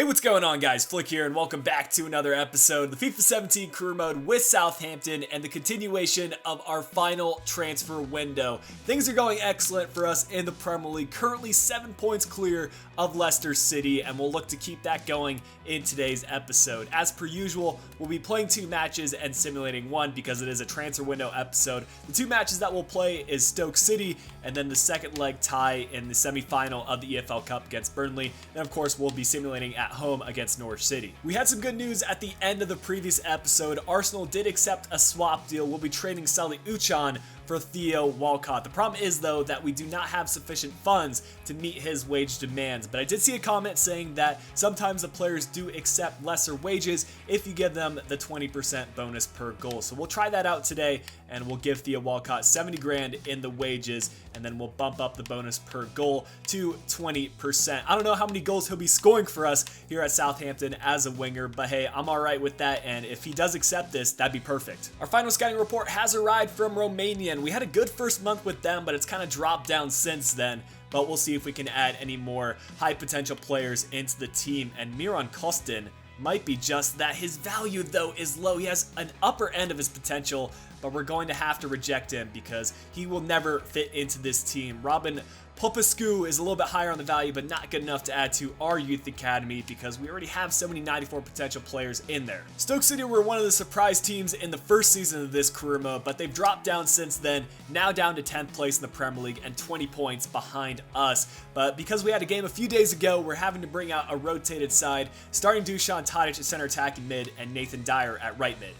Hey, what's going on, guys? Flick here, and welcome back to another episode of the FIFA 17 Career Mode with Southampton and the continuation of our final transfer window. Things are going excellent for us in the Premier League, currently 7 points clear of Leicester City, and we'll look to keep that going in today's episode. As per usual, we'll be playing 2 matches and simulating 1 because it is a transfer window episode. The 2 matches that we'll play is Stoke City and then the second leg tie in the semi-final of the EFL Cup against Burnley. And of course, we'll be simulating at home against Norwich City. We had some good news at the end of the previous episode. Arsenal did accept a swap deal. We'll be trading Uchan for Theo Walcott. The problem is, though, that we do not have sufficient funds to meet his wage demands. But I did see a comment saying that sometimes the players do accept lesser wages if you give them the 20% bonus per goal. So we'll try that out today, and we'll give Theo Walcott 70 grand in the wages, and then we'll bump up the bonus per goal to 20%. I don't know how many goals he'll be scoring for us here at Southampton as a winger, but hey, I'm alright with that, and if he does accept this, that'd be perfect. Our final scouting report has arrived from Romania. We had a good first month with them, but it's kind of dropped down since then. But we'll see if we can add any more high potential players into the team. And Miran Kostin might be just that. His value, though, is low. He has an upper end of his potential, but we're going to have to reject him because he will never fit into this team. Robin Popescu is a little bit higher on the value, but not good enough to add to our youth academy because we already have so many 94 potential players in there. Stoke City were one of the surprise teams in the first season of this career mode, but they've dropped down since then, now down to 10th place in the Premier League and 20 points behind us. But because we had a game a few days ago, we're having to bring out a rotated side, starting Dusan Tadic at center attacking mid and Nathan Dyer at right mid.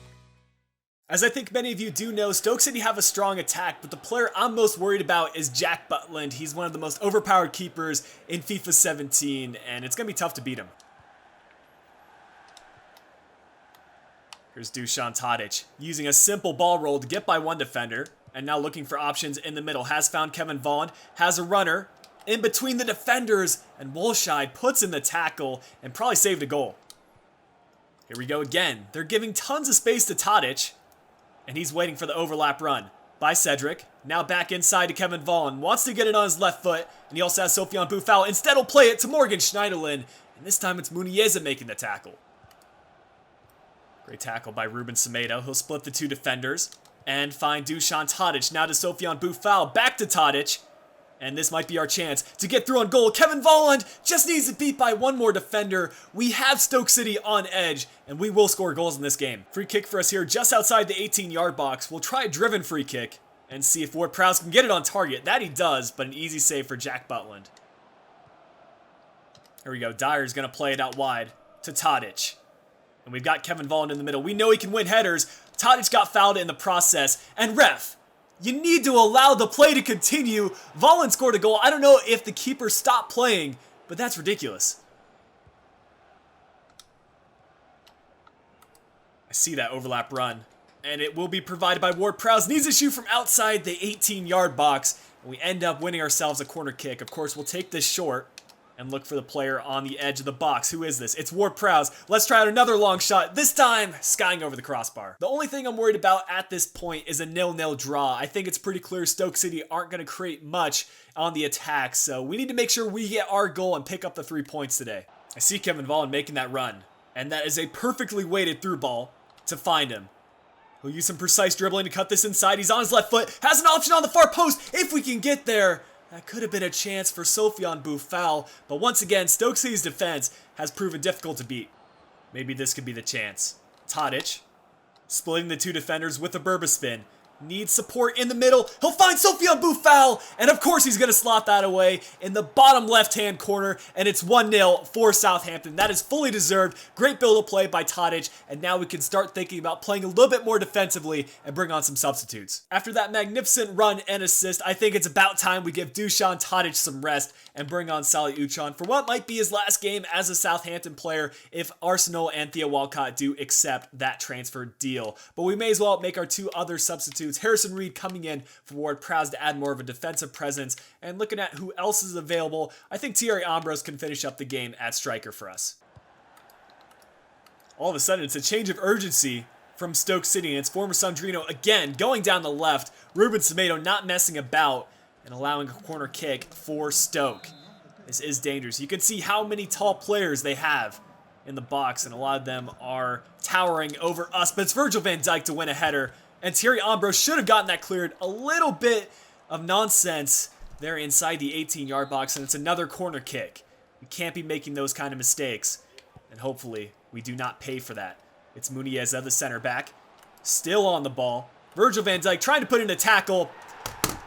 As I think many of you do know, Stoke City have a strong attack, but the player I'm most worried about is Jack Butland. He's one of the most overpowered keepers in FIFA 17, and it's going to be tough to beat him. Here's Dusan Tadic, using a simple ball roll to get by one defender, and now looking for options in the middle. Has found Kevin Volland, has a runner in between the defenders, and Wolscheid puts in the tackle and probably saved a goal. Here we go again. They're giving tons of space to Tadic, and he's waiting for the overlap run by Cedric. Now back inside to Kevin Volland. Wants to get it on his left foot. And he also has Sofiane Boufal. Instead, he'll play it to Morgan Schneiderlin. And this time it's Muniesa making the tackle. Great tackle by Ruben Semedo. He'll split the 2 defenders and find Dusan Tadic. Now to Sofiane Boufal. Back to Tadic. And this might be our chance to get through on goal. Kevin Volland just needs to beat by one more defender. We have Stoke City on edge, and we will score goals in this game. Free kick for us here just outside the 18-yard box. We'll try a driven free kick and see if Ward-Prowse can get it on target. That he does, but an easy save for Jack Butland. Here we go. Dyer's going to play it out wide to Tadic. And we've got Kevin Volland in the middle. We know he can win headers. Tadic got fouled in the process. And ref, you need to allow the play to continue. Volland scored a goal. I don't know if the keeper stopped playing, but that's ridiculous. I see that overlap run, and it will be provided by Ward-Prowse. Needs to shoot from outside the 18-yard box, and we end up winning ourselves a corner kick. Of course, we'll take this short and look for the player on the edge of the box. Who is this? It's Ward-Prowse. Let's try out another long shot, this time skying over the crossbar. The only thing I'm worried about at this point is a 0-0 draw. I think it's pretty clear Stoke City aren't going to create much on the attack, so we need to make sure we get our goal and pick up the 3 points today. I see Kevin Volland making that run, and that is a perfectly weighted through ball to find him. He'll use some precise dribbling to cut this inside. He's on his left foot, has an option on the far post. If we can get there, that could have been a chance for Sofiane Boufal, but once again, Stoke City's defense has proven difficult to beat. Maybe this could be the chance. Tadic, splitting the 2 defenders with a Berba spin. Needs support in the middle. He'll find Sofiane Boufal, and of course he's going to slot that away in the bottom left-hand corner, and it's 1-0 for Southampton. That is fully deserved. Great build of play by Tadic, and now we can start thinking about playing a little bit more defensively and bring on some substitutes. After that magnificent run and assist, I think it's about time we give Dusan Tadic some rest and bring on Uchan for what might be his last game as a Southampton player if Arsenal and Theo Walcott do accept that transfer deal. But we may as well make our 2 other substitutes. Harrison Reed coming in for Ward-Prowse to add more of a defensive presence, and looking at who else is available, I think Thierry Ambrose can finish up the game at striker for us. All of a sudden, it's a change of urgency from Stoke City, and it's former Sandrino again going down the left. Ruben Semedo not messing about and allowing a corner kick for Stoke. This is dangerous. You can see how many tall players they have in the box, and a lot of them are towering over us. But it's Virgil van Dijk to win a header, and Thierry Ambrose should have gotten that cleared. A little bit of nonsense there inside the 18-yard box, and it's another corner kick. We can't be making those kind of mistakes, and hopefully we do not pay for that. It's Muniz, the center back, still on the ball. Virgil van Dijk trying to put in a tackle,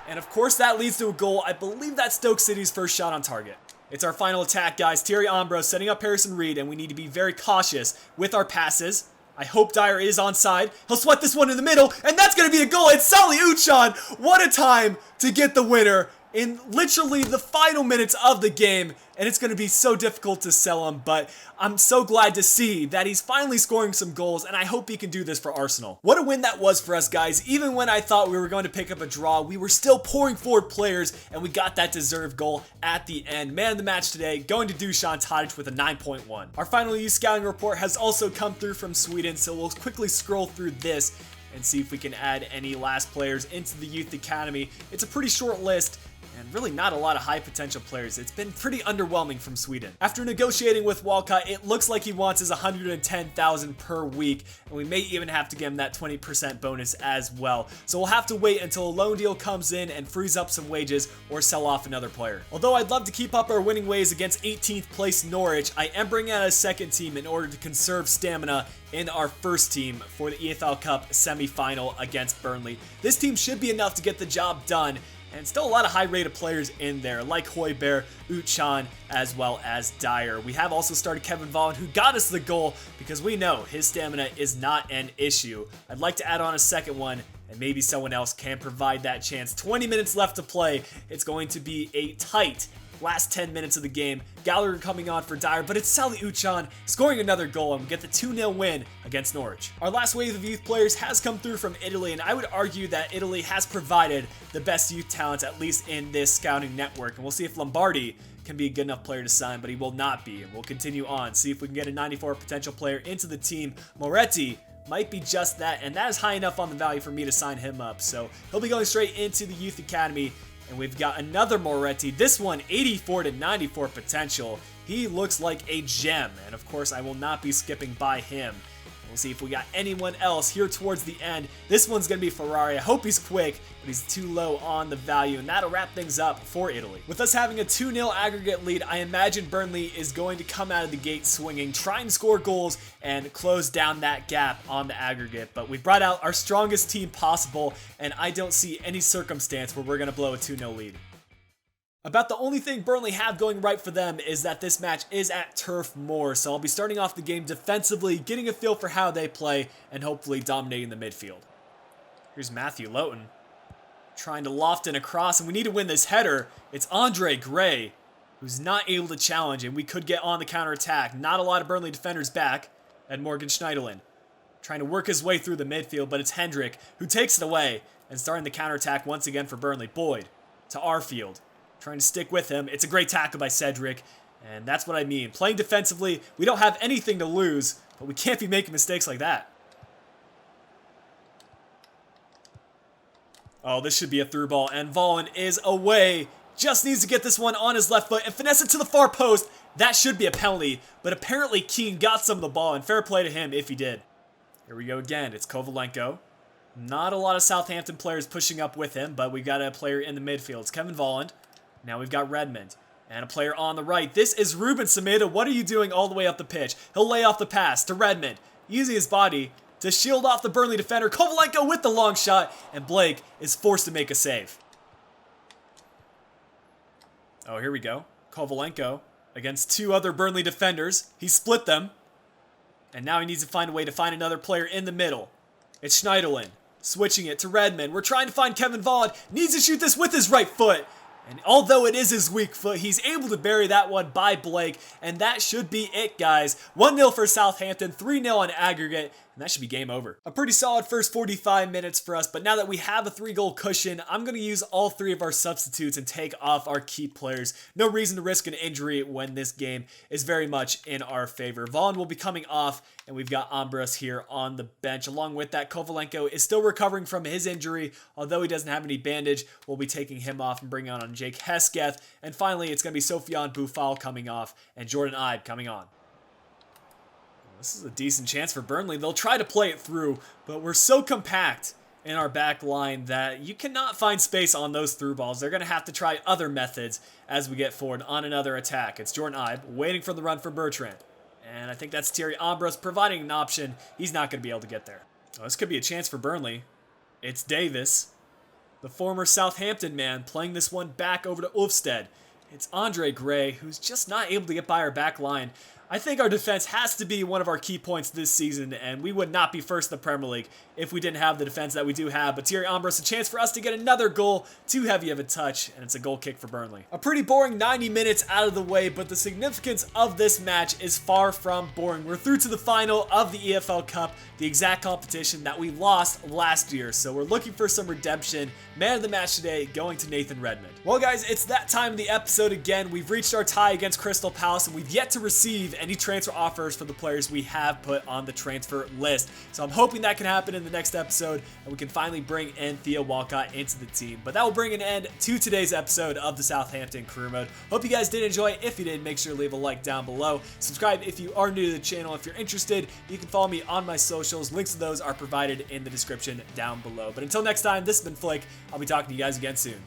and of course that leads to a goal. I believe that's Stoke City's first shot on target. It's our final attack, guys. Thierry Ambrose setting up Harrison Reed, and we need to be very cautious with our passes. I hope Dyer is onside. He'll sweat this one in the middle, and that's going to be a goal. It's Salih Uchan. What a time to get the winner in literally the final minutes of the game, and it's going to be so difficult to sell him, but I'm so glad to see that he's finally scoring some goals, and I hope he can do this for Arsenal. What a win that was for us, guys. Even when I thought we were going to pick up a draw, we were still pouring forward players, and we got that deserved goal at the end. Man of the match today, going to Dusan Tadic with a 9.1. Our final youth scouting report has also come through from Sweden, so we'll quickly scroll through this and see if we can add any last players into the youth academy. It's a pretty short list, and really not a lot of high potential players. It's been pretty underwhelming from Sweden. After negotiating with Walcott, it looks like he wants his 110,000 per week, and we may even have to give him that 20% bonus as well. So we'll have to wait until a loan deal comes in and frees up some wages or sell off another player. Although I'd love to keep up our winning ways against 18th place Norwich, I am bringing out a second team in order to conserve stamina in our first team for the EFL Cup semi-final against Burnley. This team should be enough to get the job done, and still a lot of high-rated players in there, like Højbjerg, Uchan, as well as Dyer. We have also started Kevin Volland, who got us the goal, because we know his stamina is not an issue. I'd like to add on a second one, and maybe someone else can provide that chance. 20 minutes left to play. It's going to be a tight last 10 minutes of the game. Gallagher coming on for Dyer, but it's Salih Uchan scoring another goal, and we get the 2-0 win against Norwich. Our last wave of youth players has come through from Italy, and I would argue that Italy has provided the best youth talents, at least in this scouting network, and we'll see if Lombardi can be a good enough player to sign, but he will not be, and we'll continue on, see if we can get a 94 potential player into the team. Moretti might be just that, and that is high enough on the value for me to sign him up, so he'll be going straight into the youth academy. And we've got another Moretti, this one 84 to 94 potential. He looks like a gem, and of course I will not be skipping by him. We'll see if we got anyone else here towards the end. This one's going to be Ferrari. I hope he's quick, but he's too low on the value, and that'll wrap things up for Italy. With us having a 2-0 aggregate lead, I imagine Burnley is going to come out of the gate swinging, try and score goals, and close down that gap on the aggregate. But we brought out our strongest team possible, and I don't see any circumstance where we're going to blow a 2-0 lead. About the only thing Burnley have going right for them is that this match is at Turf Moor, so I'll be starting off the game defensively, getting a feel for how they play, and hopefully dominating the midfield. Here's Matthew Lowton, trying to loft in a cross, and we need to win this header. It's Andre Gray, who's not able to challenge, and we could get on the counter-attack. Not a lot of Burnley defenders back, and Morgan Schneiderlin trying to work his way through the midfield, but it's Hendrick who takes it away, and starting the counter-attack once again for Burnley. Boyd to Arfield, trying to stick with him. It's a great tackle by Cedric, and that's what I mean. Playing defensively, we don't have anything to lose, but we can't be making mistakes like that. Oh, this should be a through ball, and Volland is away. Just needs to get this one on his left foot and finesse it to the far post. That should be a penalty, but apparently Keane got some of the ball, and fair play to him if he did. Here we go again. It's Kovalenko. Not a lot of Southampton players pushing up with him, but we've got a player in the midfield. It's Kevin Volland. Now we've got Redmond and a player on the right. This is Ruben Sameda. What are you doing all the way up the pitch? He'll lay off the pass to Redmond, using his body to shield off the Burnley defender. Kovalenko with the long shot, and Blake is forced to make a save. Oh, here we go. Kovalenko against two other Burnley defenders. He split them, and now he needs to find a way to find another player in the middle. It's Schneiderlin switching it to Redmond. We're trying to find Kevin Volland. Needs to shoot this with his right foot. And although it is his weak foot, he's able to bury that one by Blake. And that should be it, guys. 1-0 for Southampton, 3-0 on aggregate. And that should be game over. A pretty solid first 45 minutes for us, but now that we have a 3-goal cushion, I'm going to use all three of our substitutes and take off our key players. No reason to risk an injury when this game is very much in our favor. Volland will be coming off, and we've got Ambrose here on the bench. Along with that, Kovalenko is still recovering from his injury. Although he doesn't have any bandage, we'll be taking him off and bringing on Jake Hesketh. And finally, it's going to be Sofiane Boufal coming off and Jordan Ibe coming on. This is a decent chance for Burnley. They'll try to play it through, but we're so compact in our back line that you cannot find space on those through balls. They're going to have to try other methods as we get forward on another attack. It's Jordan Ibe waiting for the run for Bertrand. And I think that's Thierry Ambrose providing an option. He's not going to be able to get there. Oh, this could be a chance for Burnley. It's Davis, the former Southampton man, playing this one back over to Ulfsted. It's Andre Gray, who's just not able to get by our back line. I think our defense has to be one of our key points this season, and we would not be first in the Premier League if we didn't have the defense that we do have. But Thierry Ambrose, a chance for us to get another goal. Too heavy of a touch, and it's a goal kick for Burnley. A pretty boring 90 minutes out of the way, but the significance of this match is far from boring. We're through to the final of the EFL Cup, the exact competition that we lost last year. So we're looking for some redemption. Man of the match today going to Nathan Redmond. Well, guys, it's that time of the episode again. We've reached our tie against Crystal Palace, and we've yet to receive any transfer offers for the players we have put on the transfer list. So I'm hoping that can happen in the next episode, and we can finally bring in Theo Walcott into the team. But that will bring an end to today's episode of the Southampton Career Mode. Hope you guys did enjoy it. If you did, make sure to leave a like down below. Subscribe if you are new to the channel. If you're interested, you can follow me on my socials. Links to those are provided in the description down below. But until next time, this has been Flick. I'll be talking to you guys again soon.